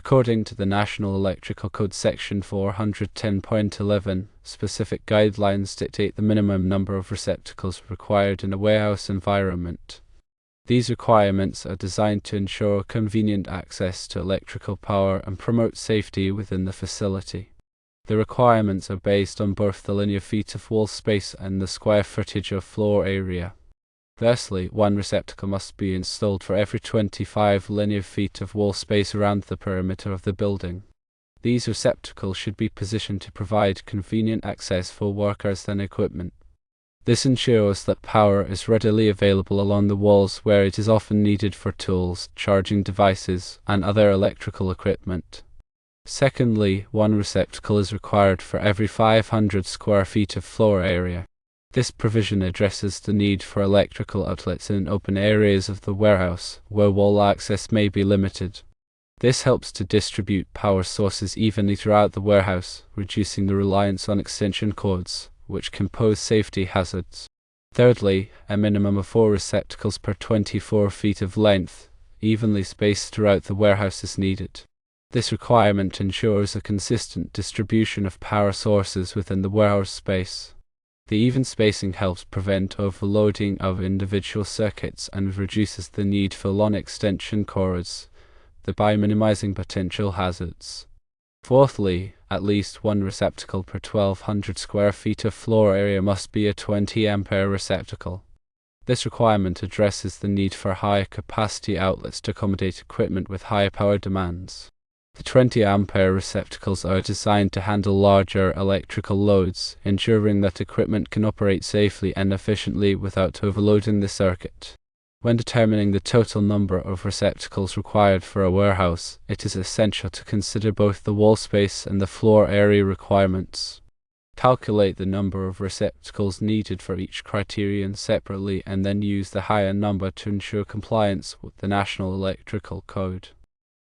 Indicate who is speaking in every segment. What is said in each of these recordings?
Speaker 1: According to the National Electrical Code Section 410.11, specific guidelines dictate the minimum number of receptacles required in a warehouse environment. These requirements are designed to ensure convenient access to electrical power and promote safety within the facility. The requirements are based on both the linear feet of wall space and the square footage of floor area. Firstly, one receptacle must be installed for every 25 linear feet of wall space around the perimeter of the building. These receptacles should be positioned to provide convenient access for workers and equipment. This ensures that power is readily available along the walls where it is often needed for tools, charging devices, and other electrical equipment. Secondly, one receptacle is required for every 500 square feet of floor area. This provision addresses the need for electrical outlets in open areas of the warehouse, where wall access may be limited. This helps to distribute power sources evenly throughout the warehouse, reducing the reliance on extension cords, which can pose safety hazards. Thirdly, a minimum of 4 receptacles per 24 feet of length, evenly spaced throughout the warehouse is needed. This requirement ensures a consistent distribution of power sources within the warehouse space. The even spacing helps prevent overloading of individual circuits and reduces the need for long extension cords, thereby minimizing potential hazards. Fourthly, at least one receptacle per 1200 square feet of floor area must be a 20 ampere receptacle. This requirement addresses the need for higher capacity outlets to accommodate equipment with higher power demands. The 20 ampere receptacles are designed to handle larger electrical loads, ensuring that equipment can operate safely and efficiently without overloading the circuit. When determining the total number of receptacles required for a warehouse, it is essential to consider both the wall space and the floor area requirements. Calculate the number of receptacles needed for each criterion separately and then use the higher number to ensure compliance with the National Electrical Code.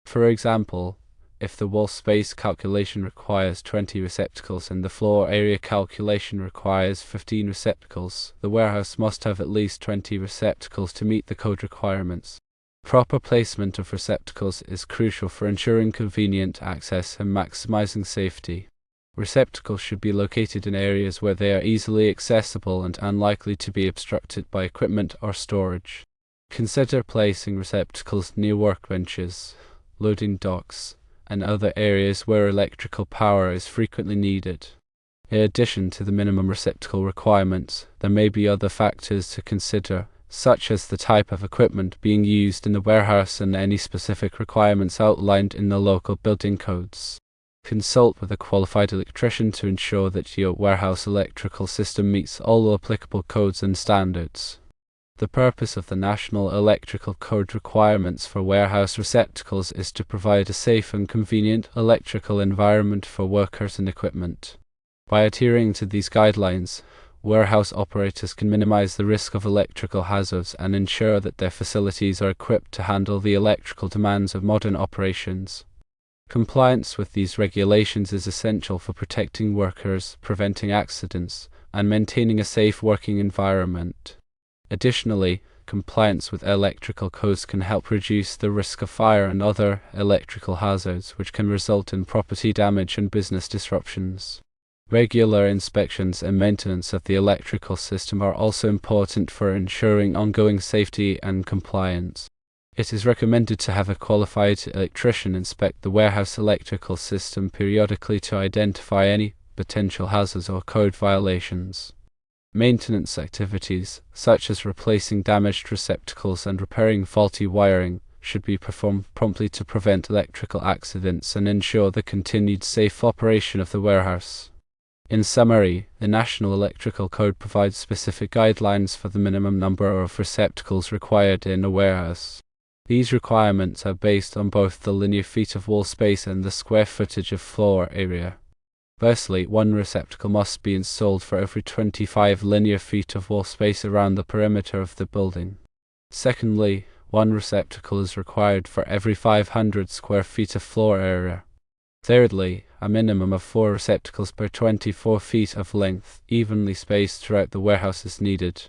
Speaker 1: For example, if the wall space calculation requires 20 receptacles and the floor area calculation requires 15 receptacles, the warehouse must have at least 20 receptacles to meet the code requirements. Proper placement of receptacles is crucial for ensuring convenient access and maximizing safety. Receptacles should be located in areas where they are easily accessible and unlikely to be obstructed by equipment or storage. Consider placing receptacles near workbenches, loading docks, and other areas where electrical power is frequently needed. In addition to the minimum receptacle requirements, there may be other factors to consider, such as the type of equipment being used in the warehouse and any specific requirements outlined in the local building codes. Consult with a qualified electrician to ensure that your warehouse electrical system meets all applicable codes and standards. The purpose of the National Electrical Code requirements for warehouse receptacles is to provide a safe and convenient electrical environment for workers and equipment. By adhering to these guidelines, warehouse operators can minimize the risk of electrical hazards and ensure that their facilities are equipped to handle the electrical demands of modern operations. Compliance with these regulations is essential for protecting workers, preventing accidents, and maintaining a safe working environment. Additionally, compliance with electrical codes can help reduce the risk of fire and other electrical hazards, which can result in property damage and business disruptions. Regular inspections and maintenance of the electrical system are also important for ensuring ongoing safety and compliance. It is recommended to have a qualified electrician inspect the warehouse electrical system periodically to identify any potential hazards or code violations. Maintenance activities, such as replacing damaged receptacles and repairing faulty wiring, should be performed promptly to prevent electrical accidents and ensure the continued safe operation of the warehouse. In summary, the National Electrical Code provides specific guidelines for the minimum number of receptacles required in a warehouse. These requirements are based on both the linear feet of wall space and the square footage of floor area. Firstly, one receptacle must be installed for every 25 linear feet of wall space around the perimeter of the building. Secondly, one receptacle is required for every 500 square feet of floor area. Thirdly, a minimum of 4 receptacles per 24 feet of length, evenly spaced throughout the warehouse is needed.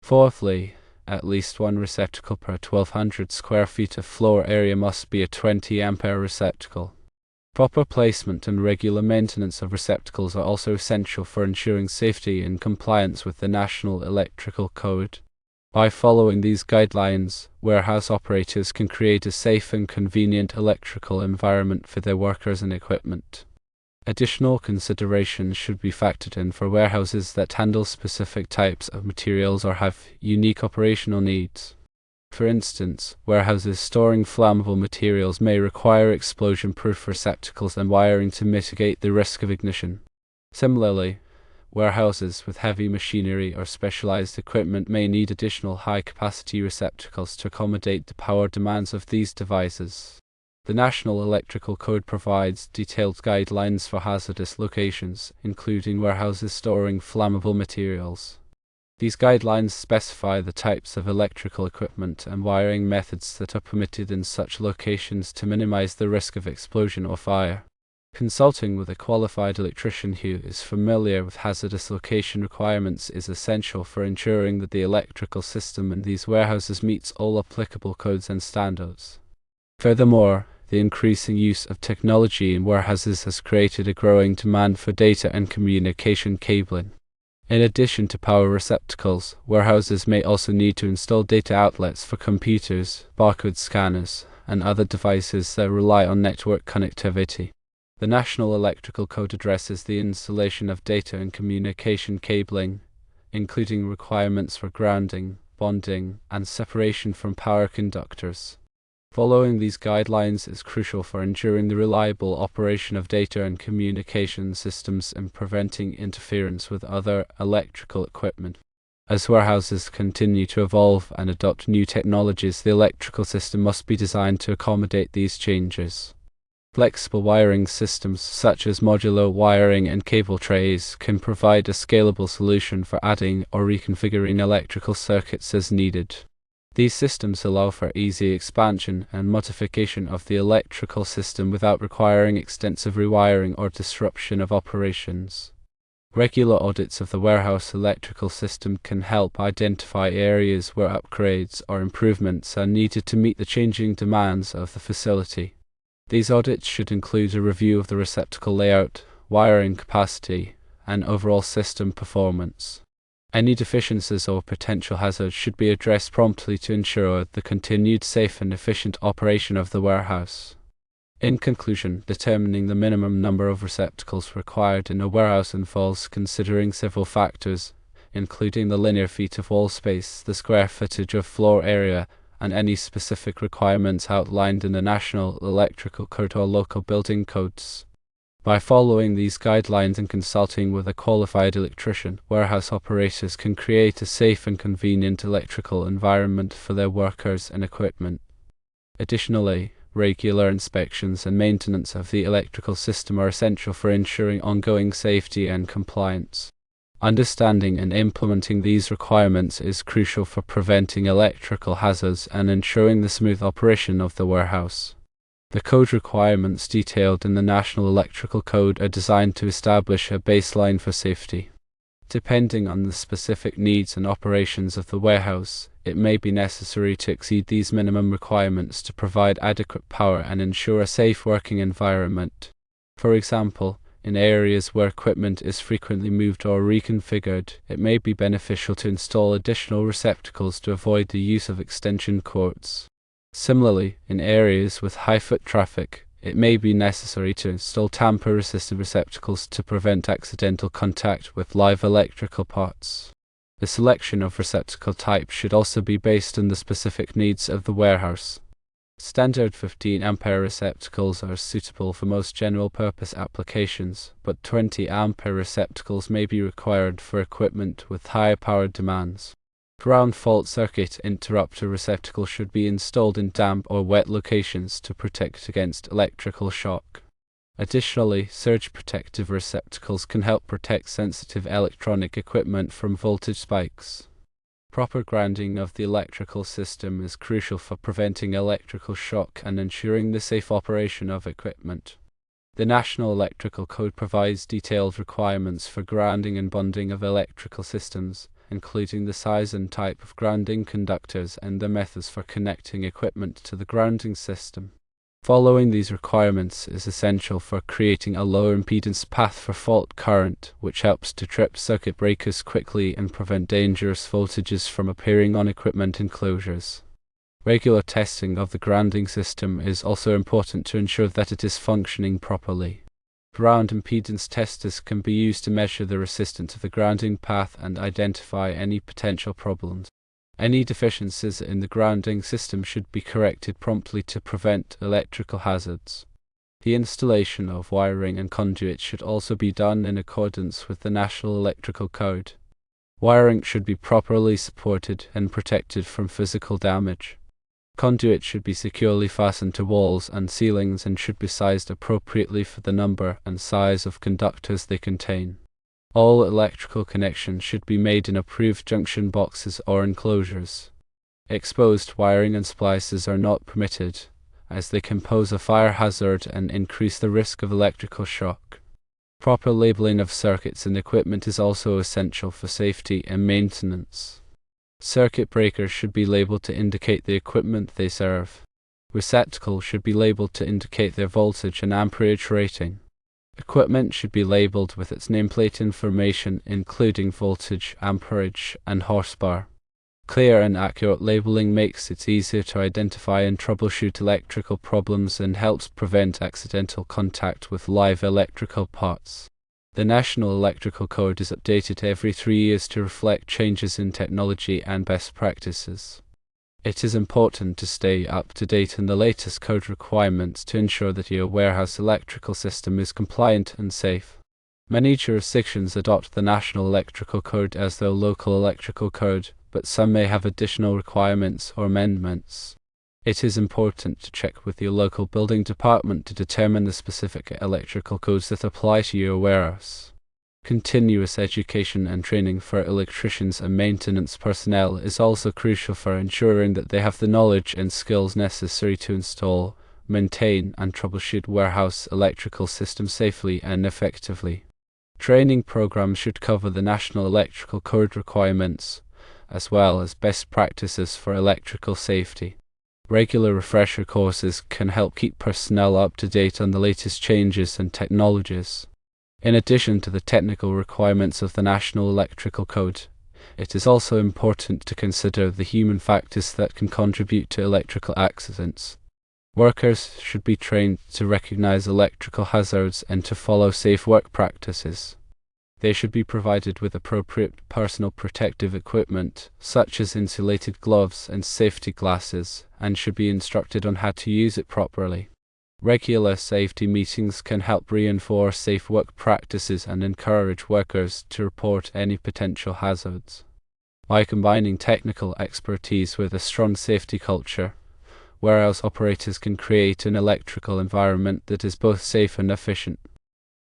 Speaker 1: Fourthly, at least one receptacle per 1200 square feet of floor area must be a 20 ampere receptacle. Proper placement and regular maintenance of receptacles are also essential for ensuring safety and compliance with the National Electrical Code. By following these guidelines, warehouse operators can create a safe and convenient electrical environment for their workers and equipment. Additional considerations should be factored in for warehouses that handle specific types of materials or have unique operational needs. For instance, warehouses storing flammable materials may require explosion-proof receptacles and wiring to mitigate the risk of ignition. Similarly, warehouses with heavy machinery or specialized equipment may need additional high-capacity receptacles to accommodate the power demands of these devices. The National Electrical Code provides detailed guidelines for hazardous locations, including warehouses storing flammable materials. These guidelines specify the types of electrical equipment and wiring methods that are permitted in such locations to minimize the risk of explosion or fire. Consulting with a qualified electrician who is familiar with hazardous location requirements is essential for ensuring that the electrical system in these warehouses meets all applicable codes and standards. Furthermore, the increasing use of technology in warehouses has created a growing demand for data and communication cabling. In addition to power receptacles, warehouses may also need to install data outlets for computers, barcode scanners, and other devices that rely on network connectivity. The National Electrical Code addresses the installation of data and communication cabling, including requirements for grounding, bonding, and separation from power conductors. Following these guidelines is crucial for ensuring the reliable operation of data and communication systems and preventing interference with other electrical equipment. As warehouses continue to evolve and adopt new technologies, the electrical system must be designed to accommodate these changes. Flexible wiring systems such as modular wiring and cable trays can provide a scalable solution for adding or reconfiguring electrical circuits as needed. These systems allow for easy expansion and modification of the electrical system without requiring extensive rewiring or disruption of operations. Regular audits of the warehouse electrical system can help identify areas where upgrades or improvements are needed to meet the changing demands of the facility. These audits should include a review of the receptacle layout, wiring capacity, and overall system performance. Any deficiencies or potential hazards should be addressed promptly to ensure the continued safe and efficient operation of the warehouse. In conclusion, determining the minimum number of receptacles required in a warehouse involves considering several factors, including the linear feet of wall space, the square footage of floor area, and any specific requirements outlined in the National Electrical Code or local building codes. By following these guidelines and consulting with a qualified electrician, warehouse operators can create a safe and convenient electrical environment for their workers and equipment. Additionally, regular inspections and maintenance of the electrical system are essential for ensuring ongoing safety and compliance. Understanding and implementing these requirements is crucial for preventing electrical hazards and ensuring the smooth operation of the warehouse. The code requirements detailed in the National Electrical Code are designed to establish a baseline for safety. Depending on the specific needs and operations of the warehouse, it may be necessary to exceed these minimum requirements to provide adequate power and ensure a safe working environment. For example, in areas where equipment is frequently moved or reconfigured, it may be beneficial to install additional receptacles to avoid the use of extension cords. Similarly, in areas with high foot traffic, it may be necessary to install tamper-resistant receptacles to prevent accidental contact with live electrical parts. The selection of receptacle type should also be based on the specific needs of the warehouse. Standard 15 ampere receptacles are suitable for most general-purpose applications, but 20 ampere receptacles may be required for equipment with higher power demands. Ground fault circuit interrupter receptacles should be installed in damp or wet locations to protect against electrical shock. Additionally, surge protective receptacles can help protect sensitive electronic equipment from voltage spikes. Proper grounding of the electrical system is crucial for preventing electrical shock and ensuring the safe operation of equipment. The National Electrical Code provides detailed requirements for grounding and bonding of electrical systems, including the size and type of grounding conductors and the methods for connecting equipment to the grounding system. Following these requirements is essential for creating a low impedance path for fault current, which helps to trip circuit breakers quickly and prevent dangerous voltages from appearing on equipment enclosures. Regular testing of the grounding system is also important to ensure that it is functioning properly. Ground impedance testers can be used to measure the resistance of the grounding path and identify any potential problems. Any deficiencies in the grounding system should be corrected promptly to prevent electrical hazards. The installation of wiring and conduits should also be done in accordance with the National Electrical Code. Wiring should be properly supported and protected from physical damage. Conduits should be securely fastened to walls and ceilings and should be sized appropriately for the number and size of conductors they contain. All electrical connections should be made in approved junction boxes or enclosures. Exposed wiring and splices are not permitted, as they can pose a fire hazard and increase the risk of electrical shock. Proper labeling of circuits and equipment is also essential for safety and maintenance. Circuit breakers should be labeled to indicate the equipment they serve. Receptacles should be labeled to indicate their voltage and amperage rating. Equipment should be labeled with its nameplate information, including voltage, amperage, and horsepower. Clear and accurate labeling makes it easier to identify and troubleshoot electrical problems and helps prevent accidental contact with live electrical parts. The National Electrical Code is updated every 3 years to reflect changes in technology and best practices. It is important to stay up to date on the latest code requirements to ensure that your warehouse electrical system is compliant and safe. Many jurisdictions adopt the National Electrical Code as their local electrical code, but some may have additional requirements or amendments. It is important to check with your local building department to determine the specific electrical codes that apply to your warehouse. Continuous education and training for electricians and maintenance personnel is also crucial for ensuring that they have the knowledge and skills necessary to install, maintain, and troubleshoot warehouse electrical systems safely and effectively. Training programs should cover the National Electrical Code requirements, as well as best practices for electrical safety. Regular refresher courses can help keep personnel up to date on the latest changes and technologies. In addition to the technical requirements of the National Electrical Code, it is also important to consider the human factors that can contribute to electrical accidents. Workers should be trained to recognize electrical hazards and to follow safe work practices. They should be provided with appropriate personal protective equipment, such as insulated gloves and safety glasses, and should be instructed on how to use it properly. Regular safety meetings can help reinforce safe work practices and encourage workers to report any potential hazards. By combining technical expertise with a strong safety culture, warehouse operators can create an electrical environment that is both safe and efficient.